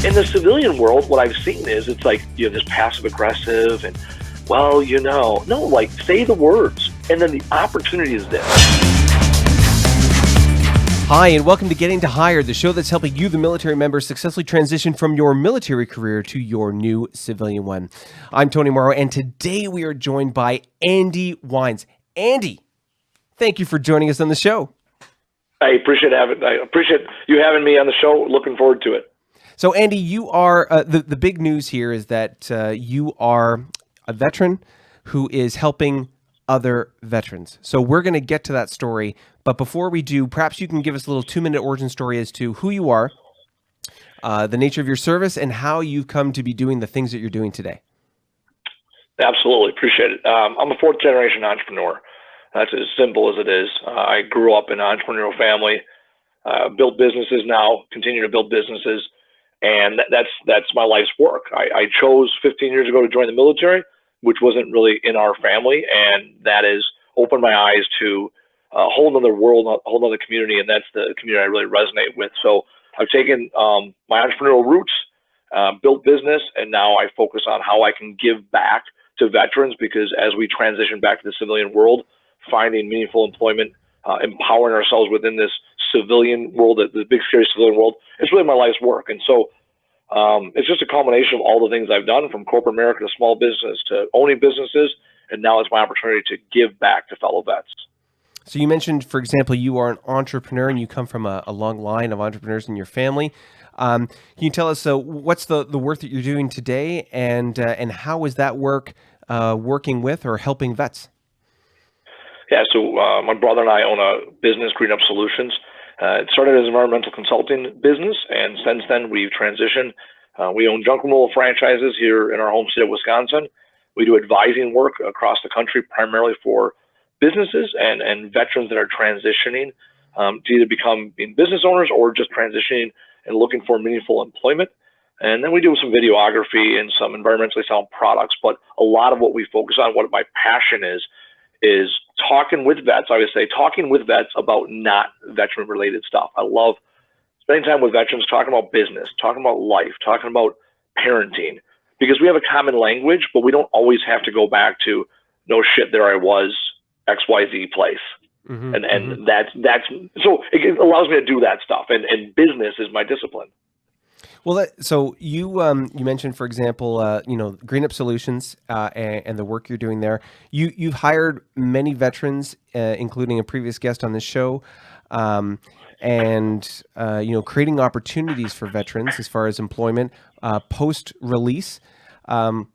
In the civilian world, what I've seen is it's like, this passive aggressive and, no, like say the words and then the opportunity is there. Hi, and welcome to Getting to Hire, the show that's helping you, the military member, successfully transition from your military career to your new civilian one. I'm Tony Morrow, and today we are joined by Andy Weins. Andy, thank you for joining us on the show. I appreciate you having me on the show. Looking forward to it. So, Andy, you are the big news here is that you are a veteran who is helping other veterans. So we're going to get to that story. But before we do, perhaps you can give us a little 2-minute origin story as to who you are, the nature of your service, and how you've come to be doing the things that you're doing today. Absolutely. Appreciate it. I'm a 4th-generation entrepreneur. That's as simple as it is. I grew up in an entrepreneurial family, built businesses now, continue to build businesses, and that's my life's work. I chose 15 years ago to join the military, which wasn't really in our family, and that has opened my eyes to a whole other world, a whole other community, and that's the community I really resonate with. So I've taken my entrepreneurial roots, built business, and now I focus on how I can give back to veterans, because as we transition back to the civilian world, finding meaningful employment, empowering ourselves within this civilian world, the big scary civilian world, it's really my life's work. And so it's just a combination of all the things I've done, from corporate America to small business to owning businesses, and now it's my opportunity to give back to fellow vets. So you mentioned, for example, you are an entrepreneur and you come from a long line of entrepreneurs in your family. Can you tell us what's the work that you're doing today, and how is that work working with or helping vets? Yeah, so my brother and I own a business, Green Up Solutions. It started as an environmental consulting business, and since then we've transitioned. We own junk removal franchises here in our home state of Wisconsin. We do advising work across the country, primarily for businesses and veterans that are transitioning to either become business owners or just transitioning and looking for meaningful employment. And then we do some videography and some environmentally sound products. But a lot of what we focus on, what my passion is talking with vets. I would say talking with vets about not veteran-related stuff. I love spending time with veterans, talking about business, talking about life, talking about parenting, because we have a common language, but we don't always have to go back to, no shit, there I was, XYZ place. And that's so it allows me to do that stuff. And business is my discipline. Well, so you mentioned, for example, Green Up Solutions and the work you're doing there. You've hired many veterans, including a previous guest on this show, and creating opportunities for veterans as far as employment post-release.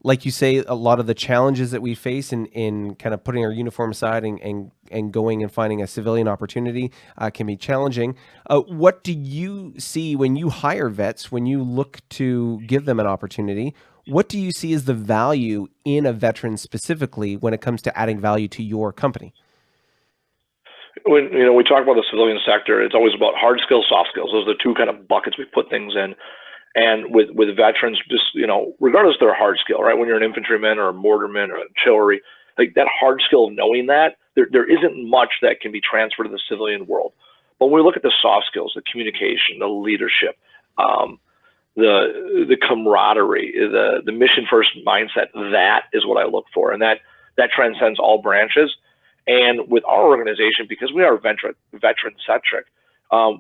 Like you say, a lot of the challenges that we face in kind of putting our uniform aside and going and finding a civilian opportunity can be challenging. What do you see when you hire vets, when you look to give them an opportunity? What do you see as the value in a veteran specifically when it comes to adding value to your company? When we talk about the civilian sector, it's always about hard skills, soft skills. Those are the two kind of buckets we put things in. And with veterans, just, regardless of their hard skill, right? When you're an infantryman or a mortarman or artillery, like that hard skill of knowing that, there isn't much that can be transferred to the civilian world. But when we look at the soft skills, the communication, the leadership, the camaraderie, the mission first mindset, that is what I look for. And that transcends all branches. And with our organization, because we are veteran-centric,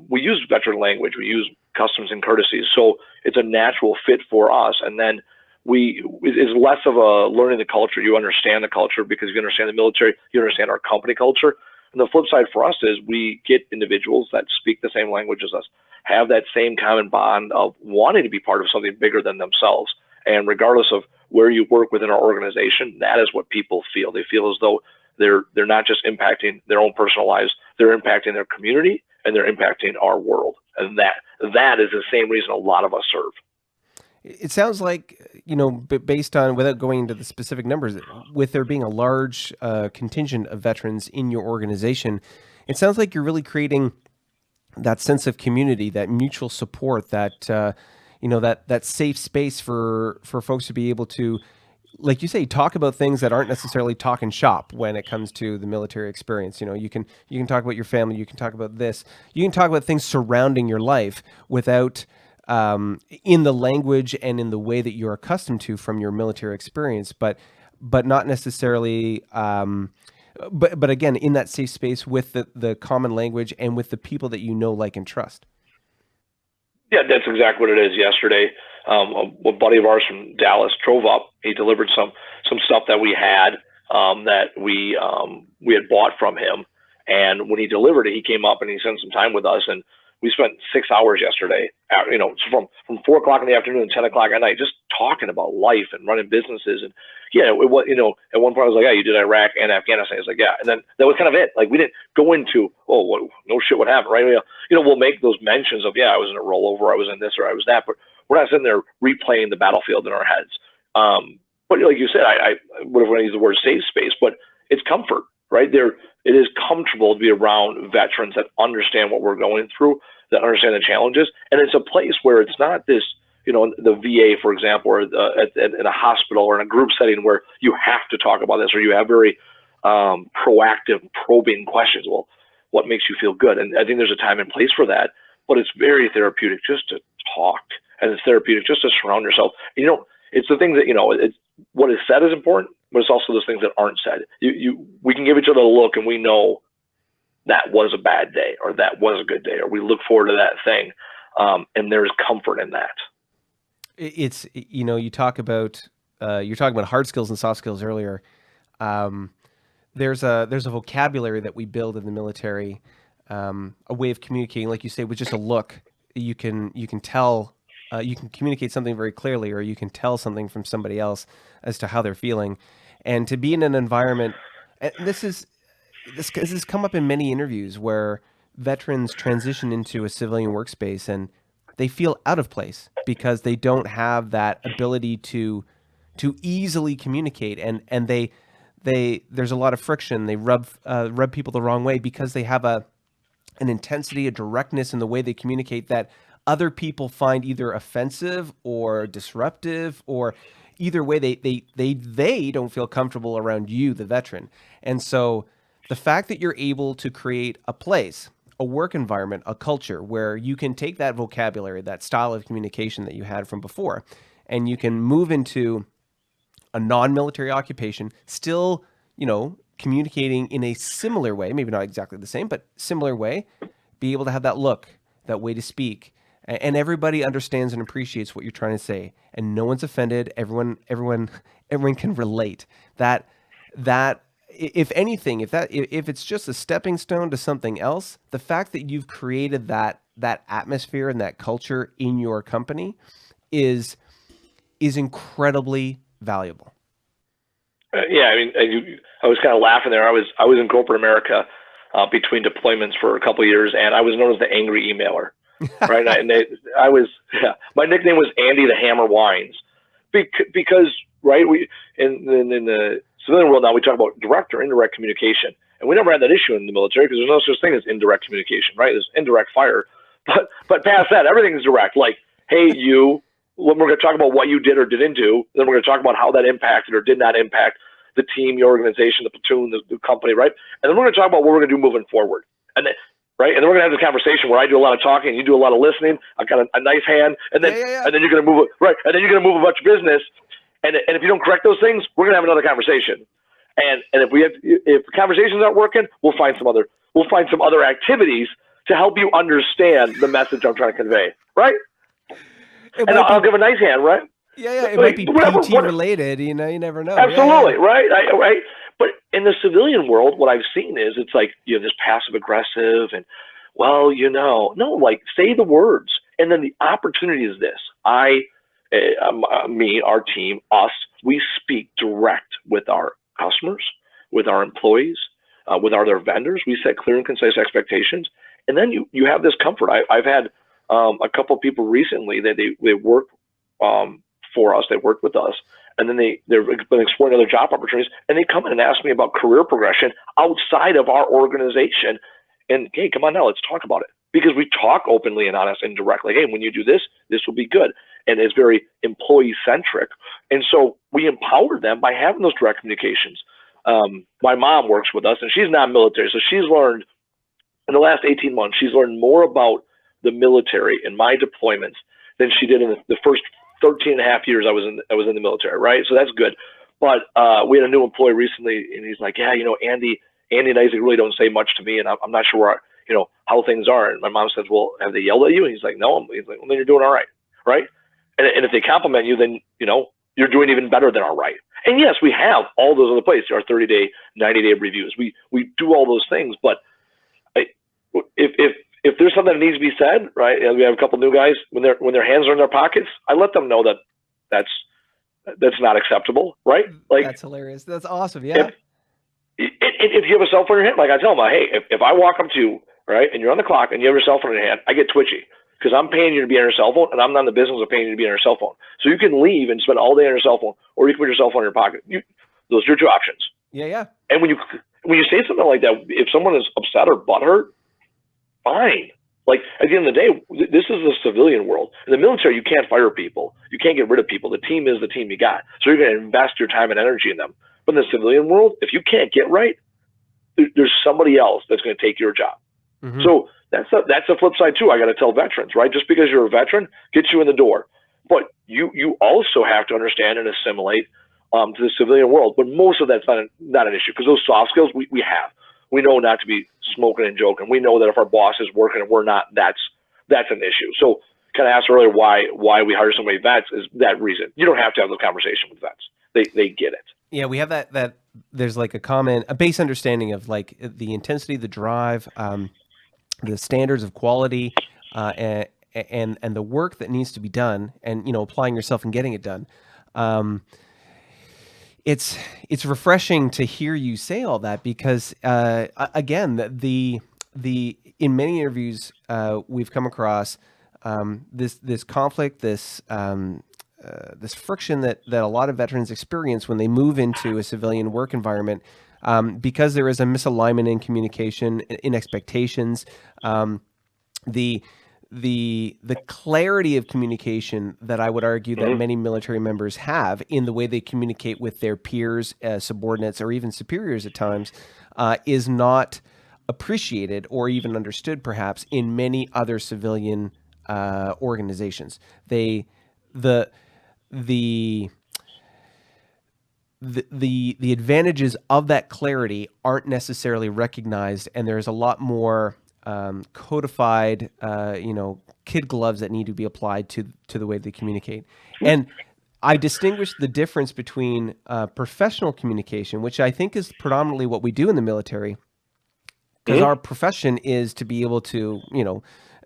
we use veteran language, we use customs and courtesies. So it's a natural fit for us. And then it's less of a learning the culture. You understand the culture because you understand the military, you understand our company culture. And the flip side for us is we get individuals that speak the same language as us, have that same common bond of wanting to be part of something bigger than themselves. And regardless of where you work within our organization, that is what people feel. They feel as though they're not just impacting their own personal lives, they're impacting their community and they're impacting our world. And that is the same reason a lot of us serve. It sounds like, based on, without going into the specific numbers, with there being a large contingent of veterans in your organization, it sounds like you're really creating that sense of community, that mutual support, that that safe space for folks to be able to, like you say, talk about things that aren't necessarily talk and shop when it comes to the military experience. You can talk about your family, you can talk about this, you can talk about things surrounding your life without in the language and in the way that you're accustomed to from your military experience, but not necessarily. But again, in that safe space with the common language and with the people that you know, like, and trust. Yeah, that's exactly what it is. Yesterday, a buddy of ours from Dallas drove up. He delivered some stuff that we had, that we had bought from him. And when he delivered it, he came up and he spent some time with us, and we spent 6 hours yesterday. So from 4 o'clock in the afternoon to 10 o'clock at night, just talking about life and running businesses. And yeah, it was, at one point I was like, yeah, you did Iraq and Afghanistan. He's like, yeah, and then that was kind of it. Like, we didn't go into, no shit, what happened, right? We'll make those mentions of, yeah, I was in a rollover, I was in this, or I was that, but we're not sitting there replaying the battlefield in our heads. But like you said, I would have used the word safe space, but it's comfort, right? It is comfortable to be around veterans that understand what we're going through, that understand the challenges, and it's a place where it's not this, the VA, for example, or in a hospital or in a group setting where you have to talk about this, or you have very proactive, probing questions. Well, what makes you feel good? And I think there's a time and place for that, but it's very therapeutic just to talk, and it's therapeutic just to surround yourself. It's the things that, it's what is said is important, but it's also those things that aren't said. We can give each other a look, and we know that was a bad day, or that was a good day, or we look forward to that thing, and there's comfort in that. It's, you talk about you're talking about hard skills and soft skills earlier. There's a vocabulary that we build in the military, a way of communicating, like you say, with just a look. You can tell. You can communicate something very clearly, or you can tell something from somebody else as to how they're feeling. And to be in an environment, and this has come up in many interviews where veterans transition into a civilian workspace and they feel out of place because they don't have that ability to easily communicate, and there's a lot of friction. They rub people the wrong way because they have an intensity, a directness in the way they communicate that other people find either offensive or disruptive, or either way they don't feel comfortable around you, the veteran. And so the fact that you're able to create a place, a work environment, a culture where you can take that vocabulary, that style of communication that you had from before, and you can move into a non-military occupation, still, communicating in a similar way, maybe not exactly the same, but similar way, be able to have that look, that way to speak, and everybody understands and appreciates what you're trying to say, and no one's offended. Everyone can relate. That if anything, if it's just a stepping stone to something else, the fact that you've created that atmosphere and that culture in your company is incredibly valuable. Yeah, I mean, I was kind of laughing there. I was in corporate America between deployments for a couple of years, and I was known as the angry emailer, right? My nickname was Andy the Hammer Weins, because right, we in the civilian world now we talk about direct or indirect communication, and we never had that issue in the military because there's no such thing as indirect communication, right? There's indirect fire, but past that, everything is direct. Like, hey, you. When we're going to talk about what you did or didn't do, then we're going to talk about how that impacted or did not impact the team, your organization, the platoon, the company, right? And then we're going to talk about what we're going to do moving forward. And then, right? And then we're going to have this conversation where I do a lot of talking and you do a lot of listening. I've got a nice hand, and then and then you're going to move it, right? And then you're going to move a bunch of business. And if you don't correct those things, we're going to have another conversation. And if conversations aren't working, we'll find some other activities to help you understand the message I'm trying to convey, right? And I'll give a nice hand, right? Yeah, it might be PT related, you never know. Absolutely, yeah. Right? But in the civilian world, what I've seen is it's like, this passive aggressive and, no, like, say the words. And then the opportunity is this. Me, our team, us, we speak direct with our customers, with our employees, with our other vendors. We set clear and concise expectations. And then you have this comfort. I've had a couple of people recently that they work for us, they worked with us, and then they've been exploring other job opportunities, and they come in and ask me about career progression outside of our organization. And hey, come on now, let's talk about it, because we talk openly and honest and directly. Hey, when you do this, this will be good, and it's very employee centric. And so we empower them by having those direct communications. My mom works with us, and she's not military, so she's learned in the last 18 months, she's learned more about the military and my deployments than she did in the first 13 and a half years I was in the military, right? So that's good. But we had a new employee recently, and he's like, yeah, Andy and Isaac really don't say much to me, and I'm not sure where, how things are. And my mom says, well, have they yelled at you? And he's like, no. He's like, well, then you're doing all right, right? And if they compliment you, then, you're doing even better than all right. And yes, we have all those other places, our 30-day, 90-day reviews. We do all those things, but if there's something that needs to be said, right? And we have a couple new guys, when their hands are in their pockets, I let them know that that's not acceptable, right? Like, that's hilarious. That's awesome. Yeah. If you have a cell phone in your hand, like I tell them, hey, if I walk up to you, right, and you're on the clock and you have your cell phone in your hand, I get twitchy because I'm paying you to be on your cell phone, and I'm not in the business of paying you to be on your cell phone. So you can leave and spend all day on your cell phone, or you can put your cell phone in your pocket. Those are your two options. Yeah. And when you say something like that, if someone is upset or butthurt, fine. Like, at the end of the day, this is the civilian world. In the military, you can't fire people. You can't get rid of people. The team is the team you got. So you're going to invest your time and energy in them. But in the civilian world, if you can't get right, there's somebody else that's going to take your job. Mm-hmm. So that's the flip side too. I got to tell veterans, right? Just because you're a veteran gets you in the door. But you also have to understand and assimilate to the civilian world. But most of that's not an issue, because those soft skills we have. We know not to be smoking and joking. We know that if our boss is working and we're not, that's an issue. So kind of asked earlier why we hire so many vets is that reason. You don't have to have the conversation with vets. They get it. Yeah, we have that there's like a base understanding of like the intensity, the drive, the standards of quality, and the work that needs to be done, and applying yourself and getting it done. It's refreshing to hear you say all that, because again, the in many interviews we've come across this conflict, this friction that a lot of veterans experience when they move into a civilian work environment, because there is a misalignment in communication, in expectations. The clarity of communication that I would argue that many military members have in the way they communicate with their peers, subordinates, or even superiors at times, is not appreciated or even understood, perhaps, in many other civilian organizations. The advantages of that clarity aren't necessarily recognized, and there's a lot more codified, kid gloves that need to be applied to the way they communicate. And I distinguish the difference between professional communication, which I think is predominantly what we do in the military, because our profession is to be able to,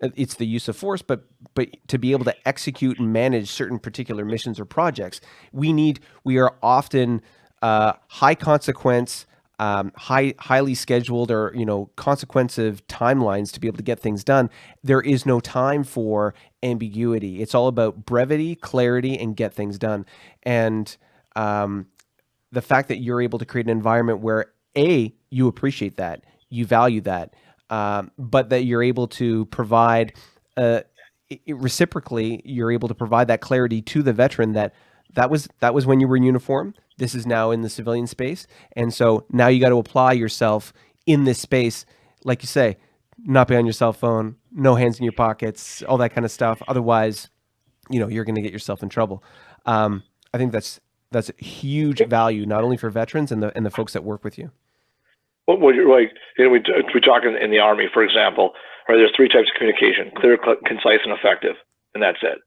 it's the use of force, but to be able to execute and manage certain particular missions or projects, we are often high consequence, highly scheduled, or consequentive timelines to be able to get things done. There is no time for ambiguity. It's all about brevity, clarity, and get things done. And the fact that you're able to create an environment where you appreciate that, you value that, but that you're able to provide reciprocally, you're able to provide that clarity to the veteran that was when you were in uniform. This is now in the civilian space. And so now you got to apply yourself in this space, like you say, not be on your cell phone, no hands in your pockets, all that kind of stuff. Otherwise, you're going to get yourself in trouble. I think that's huge value, not only for veterans and the folks that work with you. Well, we talk in the Army, for example, right? There's three types of communication: clear, concise, and effective, and that's it.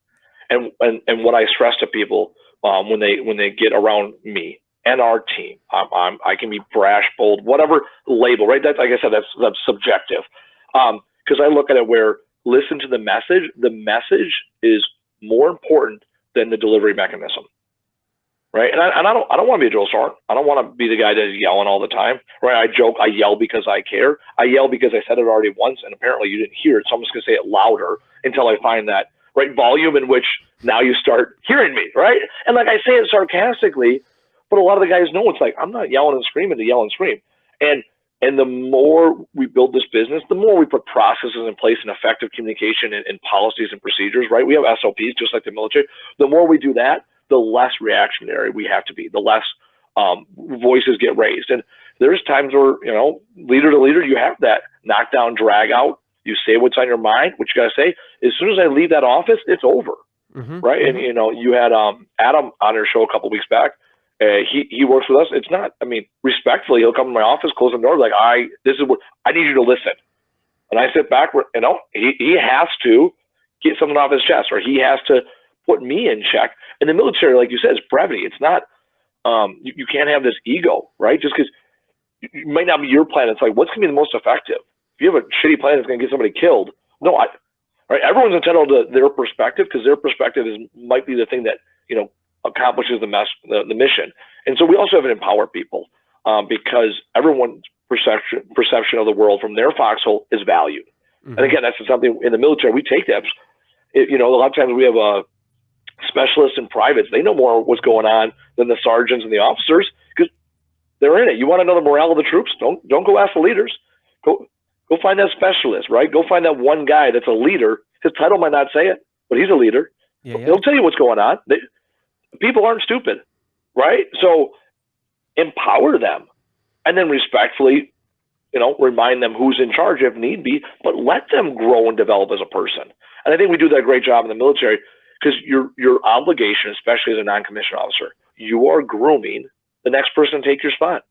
And what I stress to people when they get around me and our team, I can be brash, bold, whatever label, right? That's, like I said, that's subjective. Because I look at it where listen to the message. The message is more important than the delivery mechanism. Right. And I don't want to be a drill sergeant. I don't want to be the guy that's yelling all the time. Right. I joke, I yell because I care. I yell because I said it already once and apparently you didn't hear it. So I'm just going to say it louder until I find that right volume in which now you start hearing me. Right. And like I say it sarcastically, but a lot of the guys know it's like, I'm not yelling and screaming to yell and scream. And the more we build this business, the more we put processes in place and effective communication and policies and procedures. Right. We have SOPs just like the military. The more we do that, the less reactionary we have to be, the less voices get raised. And there's times where, leader to leader, you have that knockdown, drag out. You say what's on your mind, what you got to say. As soon as I leave that office, it's over. right? And you had Adam on your show a couple weeks back. He works with us. It's not. I mean, respectfully, he'll come to my office, close the door, like, this is what I need you to listen. And I sit back. He has to get something off his chest, or he has to put me in check. In the military, like you said, it's brevity. It's not. You can't have this ego, right? Just because it might not be your plan. It's like, what's going to be the most effective? If you have a shitty plan that's going to get somebody killed, right? Everyone's entitled to their perspective, because their perspective might be the thing that accomplishes the mission. And so we also have to empower people, because everyone's perception of the world from their foxhole is valued. And again, that's something in the military we take that. A lot of times we have specialists and privates. They know more what's going on than the sergeants and the officers, because they're in it. You want to know the morale of the troops? Don't go ask the leaders. Go find that specialist, right? Go find that one guy that's a leader. His title might not say it, but he's a leader. He'll tell you what's going on. People aren't stupid, right? So empower them, and then respectfully, remind them who's in charge if need be, but let them grow and develop as a person. And I think we do that a great job in the military, because your obligation, especially as a non-commissioned officer, you are grooming the next person to take your spot.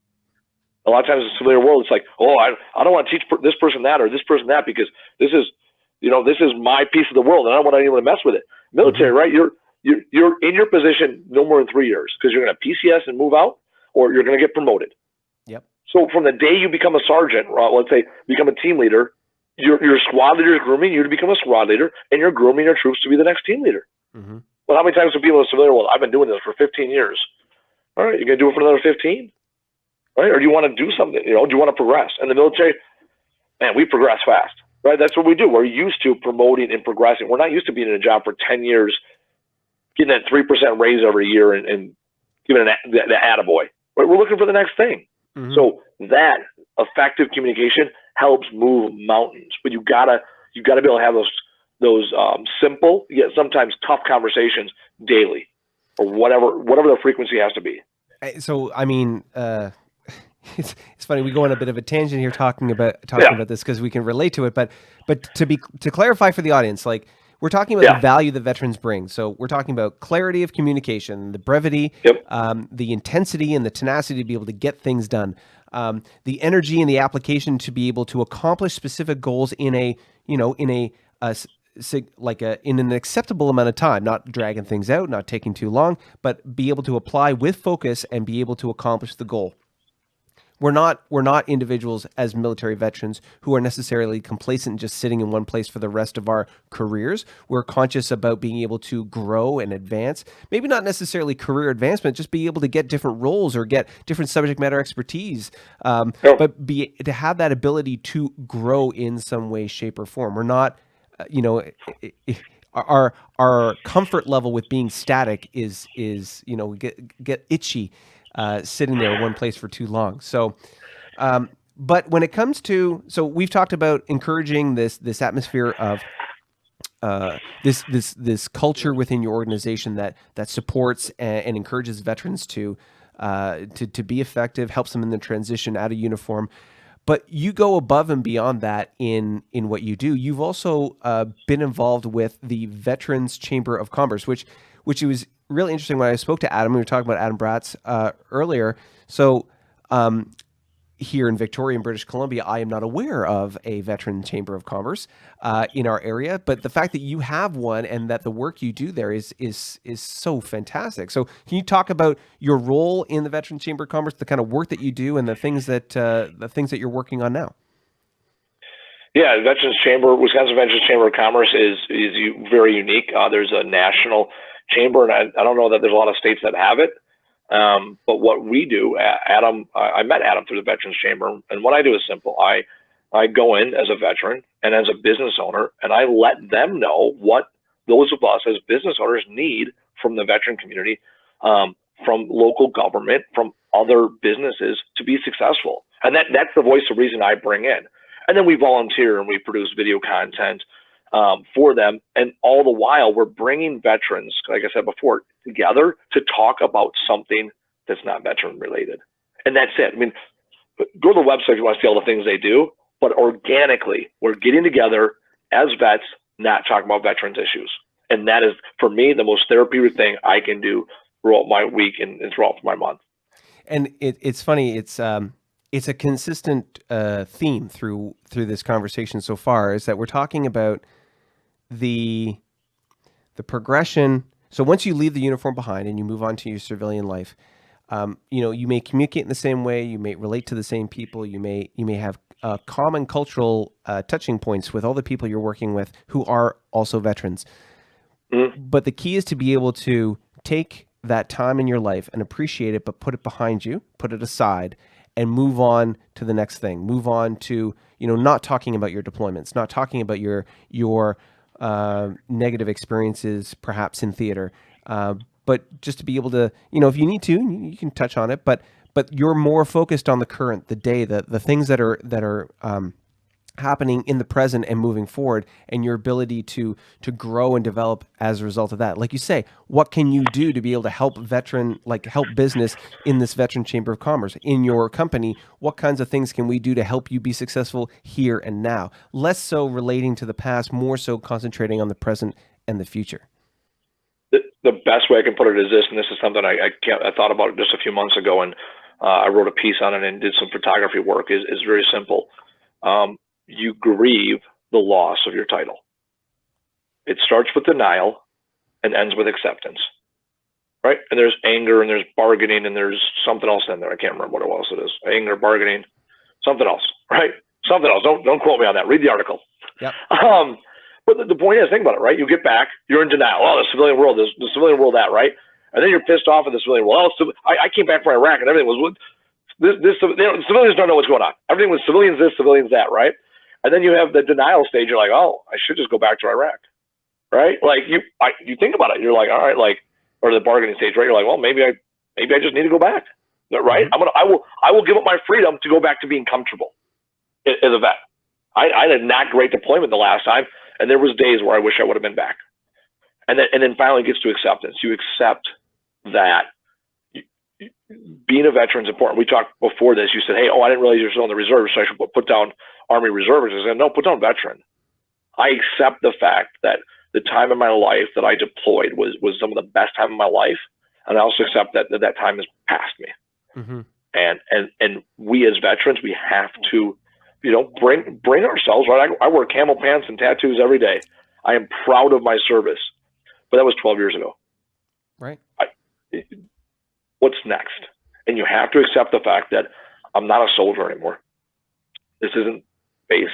A lot of times in the civilian world, it's like, I don't want to teach this person that or this person that, because this is my piece of the world, and I don't want anyone to mess with it. Military, right? You're in your position no more than 3 years, because you're going to PCS and move out, or you're going to get promoted. Yep. So from the day you become a sergeant, let's say become a team leader, your squad leader is grooming you to become a squad leader, and you're grooming your troops to be the next team leader. Well, how many times have people in the civilian world, I've been doing this for 15 years. All right, you're going to do it for another 15? Right? Or do you want to do something? Do you want to progress? In the military, man, we progress fast, right? That's what we do. We're used to promoting and progressing. We're not used to being in a job for 10 years, getting that 3% raise every year and giving the attaboy. Right? We're looking for the next thing. So that effective communication helps move mountains. But you gotta be able to have those simple yet sometimes tough conversations daily, or whatever the frequency has to be. So I mean, it's funny, we go on a bit of a tangent here talking about this, because we can relate to it. But to clarify for the audience, like, we're talking about the value that veterans bring. So we're talking about clarity of communication, the brevity, the intensity and the tenacity to be able to get things done, the energy and the application to be able to accomplish specific goals in an acceptable amount of time, not dragging things out, not taking too long, but be able to apply with focus and be able to accomplish the goal. We're not individuals as military veterans who are necessarily complacent, just sitting in one place for the rest of our careers. We're conscious about being able to grow and advance, maybe not necessarily career advancement, just be able to get different roles or get different subject matter expertise, but to have that ability to grow in some way, shape, or form. We're not, our comfort level with being static is get itchy. Sitting there in one place for too long. So, but when it comes to, so we've talked about encouraging this atmosphere of this culture within your organization that supports and encourages veterans to be effective, helps them in the transition out of uniform. But you go above and beyond that in what you do. You've also been involved with the Veterans Chamber of Commerce, which it was really interesting when I spoke to Adam. We were talking about Adam Bratz earlier. So here in Victoria, in British Columbia, I am not aware of a Veteran Chamber of Commerce in our area. But the fact that you have one and that the work you do there is so fantastic. So can you talk about your role in the Veteran Chamber of Commerce, the kind of work that you do, and the things that you're working on now? Yeah, Wisconsin Veterans Chamber of Commerce is very unique. There's a national chamber, and I don't know that there's a lot of states that have it. But what we do, I met Adam through the Veterans Chamber, and what I do is simple. I go in as a veteran and as a business owner, and I let them know what those of us as business owners need from the veteran community, from local government, from other businesses to be successful. And that's the voice of reason I bring in. And then we volunteer and we produce video content for them. And all the while, we're bringing veterans, like I said before, together to talk about something that's not veteran related. And that's it. I mean, go to the website if you want to see all the things they do, but organically, we're getting together as vets, not talking about veterans issues. And that is, for me, the most therapeutic thing I can do throughout my week and throughout my month. And it's funny. It's a consistent theme through this conversation so far, is that we're talking about the progression. So once you leave the uniform behind and you move on to your civilian life, you may communicate in the same way, you may relate to the same people, you may have common cultural touching points with all the people you're working with who are also veterans. But the key is to be able to take that time in your life and appreciate it, but put it behind you, put it aside, and move on to the next thing. Move on to, not talking about your deployments, not talking about your negative experiences, perhaps in theater, but just to be able to, if you need to, you can touch on it, but you're more focused on the current, the day, the things that are happening in the present and moving forward, and your ability to grow and develop as a result of that. Like you say, what can you do to be able to help business in this Veteran Chamber of Commerce, in your company? What kinds of things can we do to help you be successful here and now? Less so relating to the past, more so concentrating on the present and the future. The best way I can put it is this, and this is something I thought about just a few months ago, and I wrote a piece on it and did some photography work, is very simple. You grieve the loss of your title. It starts with denial and ends with acceptance, right? And there's anger and there's bargaining and there's something else in there. I can't remember what else it is. Anger, bargaining, something else, right? Something else. Don't quote me on that. Read the article. Yep. But the point is, think about it, right? You get back, you're in denial. Oh, the civilian world, the civilian world, that, right? And then you're pissed off at the civilian world. Oh, I came back from Iraq and everything was civilians don't know what's going on. Everything was civilians this, civilians that, right? And then you have the denial stage. You're like, oh, I should just go back to Iraq, right? Like you think about it. You're like, all right, or the bargaining stage, right? You're like, well, maybe I just need to go back, right? Mm-hmm. I will give up my freedom to go back to being comfortable as a vet. I had a not great deployment the last time, and there was days where I wish I would have been back. And then finally it gets to acceptance. You accept that being a veteran is important. We talked before this. You said, hey, I didn't realize you're still in the reserve, so I should put down Army reservist. I said, no, put down veteran. I accept the fact that the time in my life that I deployed was some of the best time of my life, and I also accept that time has passed me. Mm-hmm. And we as veterans, we have to, bring ourselves, right? I wear camel pants and tattoos every day. I am proud of my service, but that was 12 years ago. Right. What's next? And you have to accept the fact that I'm not a soldier anymore. This isn't base.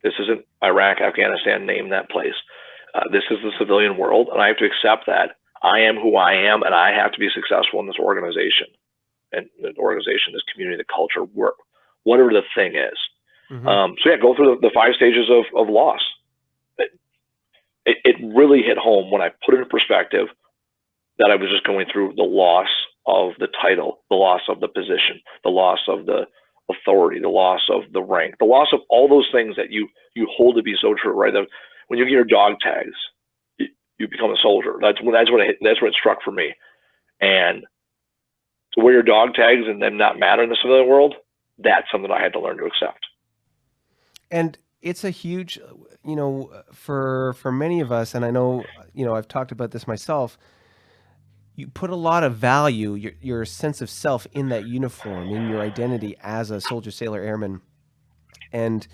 This isn't Iraq, Afghanistan, name that place. This is the civilian world, and I have to accept that I am who I am, and I have to be successful in this organization, and the organization, this community, the culture, work, whatever the thing is. Mm-hmm. So go through the 5 stages of loss. It really hit home when I put it in perspective that I was just going through the loss of the title, the loss of the position, the loss of the authority, the loss of the rank, the loss of all those things that you hold to be so true, right? That when you get your dog tags, you become a soldier. That's what it struck for me. And to wear your dog tags and them not matter in the civilian world, that's something I had to learn to accept. And it's a huge, for many of us, and I know, I've talked about this myself, you put a lot of value, your sense of self in that uniform, in your identity as a soldier, sailor, airman. And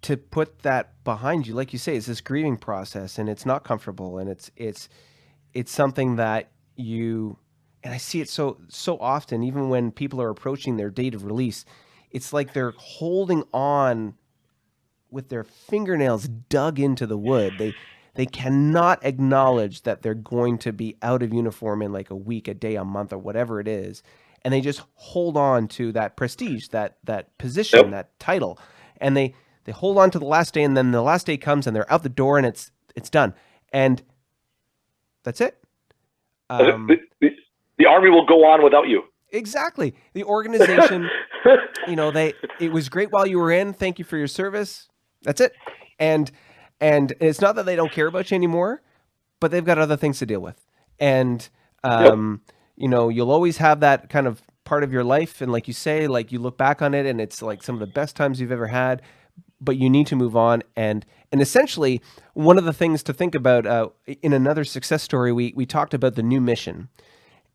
to put that behind you, like you say, it's this grieving process, and it's not comfortable, and it's something that and I see it so often, even when people are approaching their date of release, it's like they're holding on with their fingernails dug into the wood. They cannot acknowledge that they're going to be out of uniform in like a week, a day, a month, or whatever it is. And they just hold on to that prestige, that position, Yep. that title. And they hold on to the last day, and then the last day comes and they're out the door and it's done. And that's it. The Army will go on without you. Exactly. The organization, it was great while you were in. Thank you for your service. That's it. And it's not that they don't care about you anymore, but they've got other things to deal with. And, you'll always have that kind of part of your life. And like you say, like you look back on it and it's like some of the best times you've ever had, but you need to move on. And essentially, one of the things to think about in another success story, we talked about the new mission.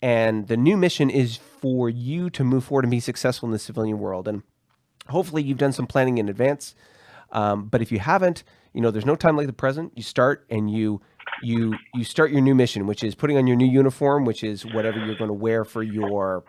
And the new mission is for you to move forward and be successful in the civilian world. And hopefully you've done some planning in advance. But if you haven't, there's no time like the present. You start and you start your new mission, which is putting on your new uniform, which is whatever you're going to wear for your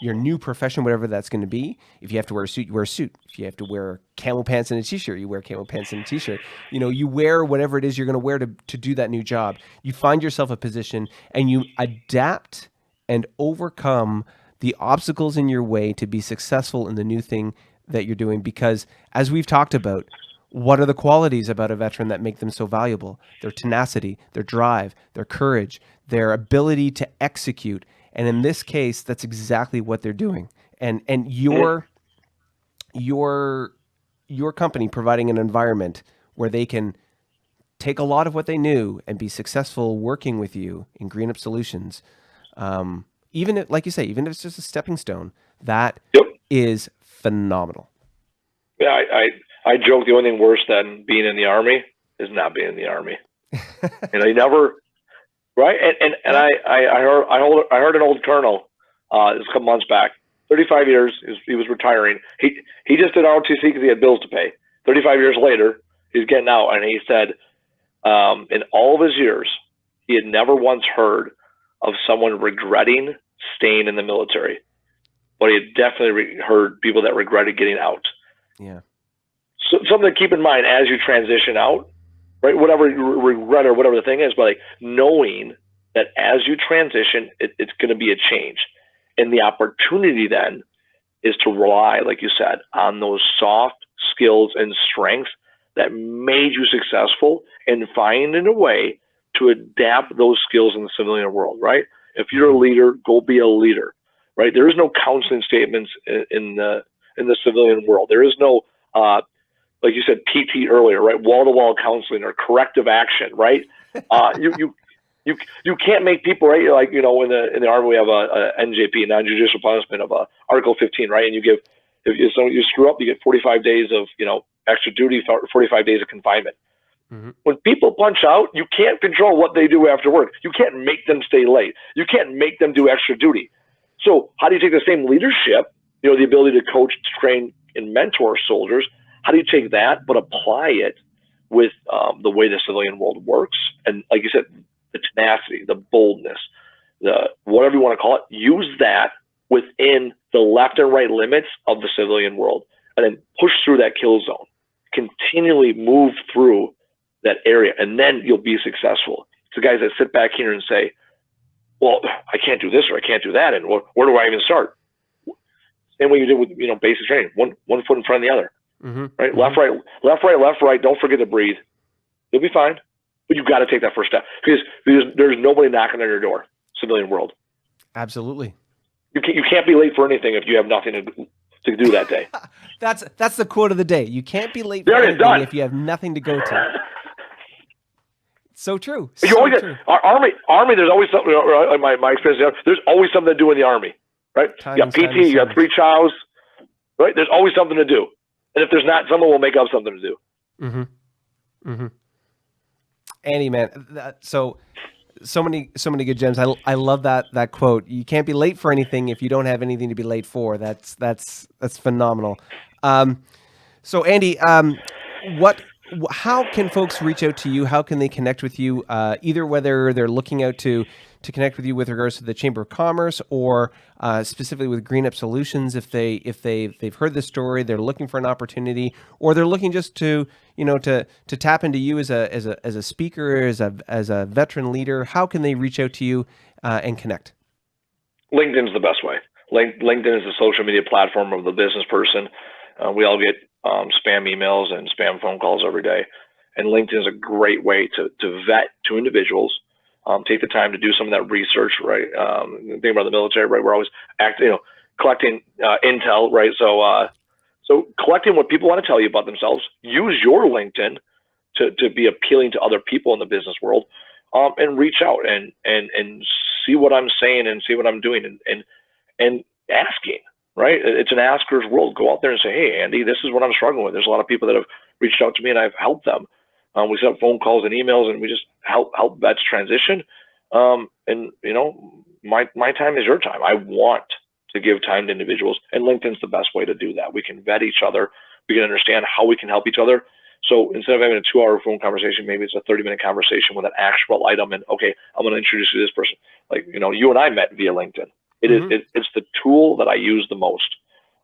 new profession, whatever that's going to be. If you have to wear a suit, you wear a suit. If you have to wear camo pants and a t-shirt, you wear camo pants and a t-shirt. You wear whatever it is you're going to wear to do that new job. You find yourself a position and you adapt and overcome the obstacles in your way to be successful in the new thing that you're doing. Because as we've talked about, what are the qualities about a veteran that make them so valuable? Their tenacity, their drive, their courage, their ability to execute. And in this case, that's exactly what they're doing. And your company providing an environment where they can take a lot of what they knew and be successful working with you in Green Up Solutions. Even if, like you say, even if it's just a stepping stone, that is phenomenal. Yeah, I joke the only thing worse than being in the Army is not being in the Army. You never, right? And I heard an old colonel this a couple months back, 35 years, he was retiring. He just did ROTC because he had bills to pay. 35 years later, he's getting out, and he said in all of his years, he had never once heard of someone regretting staying in the military, but he had definitely heard people that regretted getting out. Yeah. So something to keep in mind as you transition out, right? Whatever regret or whatever the thing is, but knowing that as you transition, it's going to be a change. And the opportunity then is to rely, like you said, on those soft skills and strengths that made you successful, and finding a way to adapt those skills in the civilian world, right? If you're a leader, go be a leader, right? There is no counseling statements in the civilian world. There is no, like you said, PT earlier, right? Wall-to-wall counseling or corrective action, right? You can't make people, right? Like, in the Army, we have a NJP, non-judicial punishment of Article 15, right? And if you screw up, you get 45 days of, extra duty, 45 days of confinement. Mm-hmm. When people punch out, you can't control what they do after work. You can't make them stay late. You can't make them do extra duty. So how do you take the same leadership, the ability to coach, train, and mentor soldiers? How do you take that, but apply it with the way the civilian world works? And like you said, the tenacity, the boldness, the whatever you want to call it, use that within the left and right limits of the civilian world, and then push through that kill zone. Continually move through that area, and then you'll be successful. It's the guys that sit back here and say, well, I can't do this or I can't do that, and where do I even start? Same way you did with basic training, one foot in front of the other. Mm-hmm. Right? Mm-hmm. Left, right. Don't forget to breathe. You'll be fine. But you've got to take that first step, because there's nobody knocking on your door, civilian world. Absolutely. You can't be late for anything if you have nothing to do that day. That's the quote of the day. You can't be late for anything if you have nothing to go to. So true. True. Our Army. There's always something. My experience, there's always something to do in the Army, right? You got PT, you got 3 chows, right? There's always something to do, and if there's not, someone will make up something to do. Mm-hmm. Mm-hmm. Andy, man, so many good gems. I love that quote. You can't be late for anything if you don't have anything to be late for. That's phenomenal. So Andy, how can folks reach out to you? How can they connect with you? Either whether they're looking out to connect with you with regards to the Chamber of Commerce, or specifically with Green Up Solutions, if they've heard this story, they're looking for an opportunity, or they're looking just to tap into you as a speaker, as a veteran leader. How can they reach out to you and connect? LinkedIn's the best way. LinkedIn is the social media platform of the business person. We all get spam emails and spam phone calls every day, and LinkedIn is a great way to vet 2 individuals. Take the time to do some of that research, right? Think about the military, right? We're always collecting intel, right? So collecting what people want to tell you about themselves. Use your LinkedIn to be appealing to other people in the business world, and reach out and see what I'm saying and see what I'm doing, and asking, right? It's an asker's world. Go out there and say, hey, Andy, this is what I'm struggling with. There's a lot of people that have reached out to me and I've helped them. We set up phone calls and emails, and we just help vets transition. And my time is your time. I want to give time to individuals, and LinkedIn's the best way to do that. We can vet each other. We can understand how we can help each other. So instead of having a 2-hour phone conversation, maybe it's a 30-minute conversation with an actual item. And okay, I'm going to introduce you to this person. Like, you and I met via LinkedIn. It's the tool that I use the most.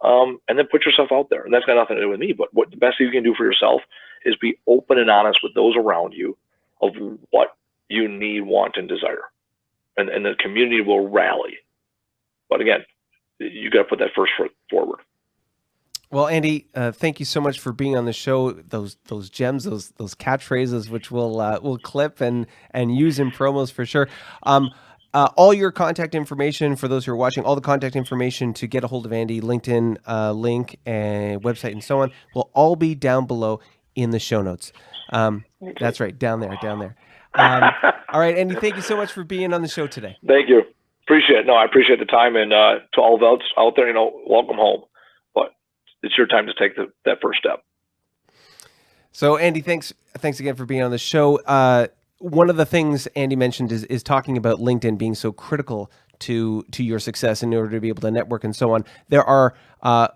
And then put yourself out there. And that's got nothing to do with me, but what the best thing you can do for yourself is be open and honest with those around you of what you need, want, and desire. And the community will rally. But again, you got to put that first foot forward. Well, Andy, thank you so much for being on the show. Those gems, those catchphrases, which we'll clip and use in promos for sure. All your contact information for those who are watching, all the contact information to get a hold of Andy, LinkedIn link and website and so on, will all be down below in the show notes. That's right, down there. All right, Andy, thank you so much for being on the show today. Thank you. Appreciate it. No, I appreciate the time, and to all those out there, welcome home. But it's your time to take that first step. So, Andy, thanks again for being on the show. One of the things Andy mentioned is talking about LinkedIn being so critical to your success in order to be able to network and so on. There are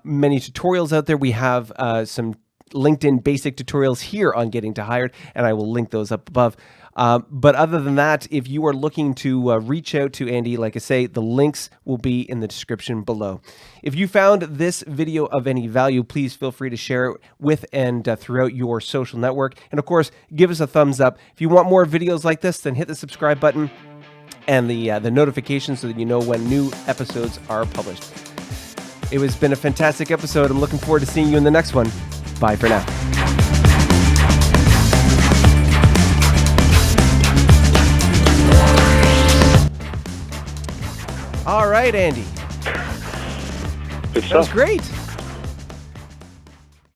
many tutorials out there. We have some LinkedIn basic tutorials here on getting to hired, and I will link those up above. But other than that, if you are looking to reach out to Andy, like I say, the links will be in the description below. If you found this video of any value, please feel free to share it with and throughout your social network. And of course, give us a thumbs up. If you want more videos like this, then hit the subscribe button and the notification so that you know when new episodes are published. It has been a fantastic episode. I'm looking forward to seeing you in the next one. Bye for now. All right, Andy. Good stuff. That was great.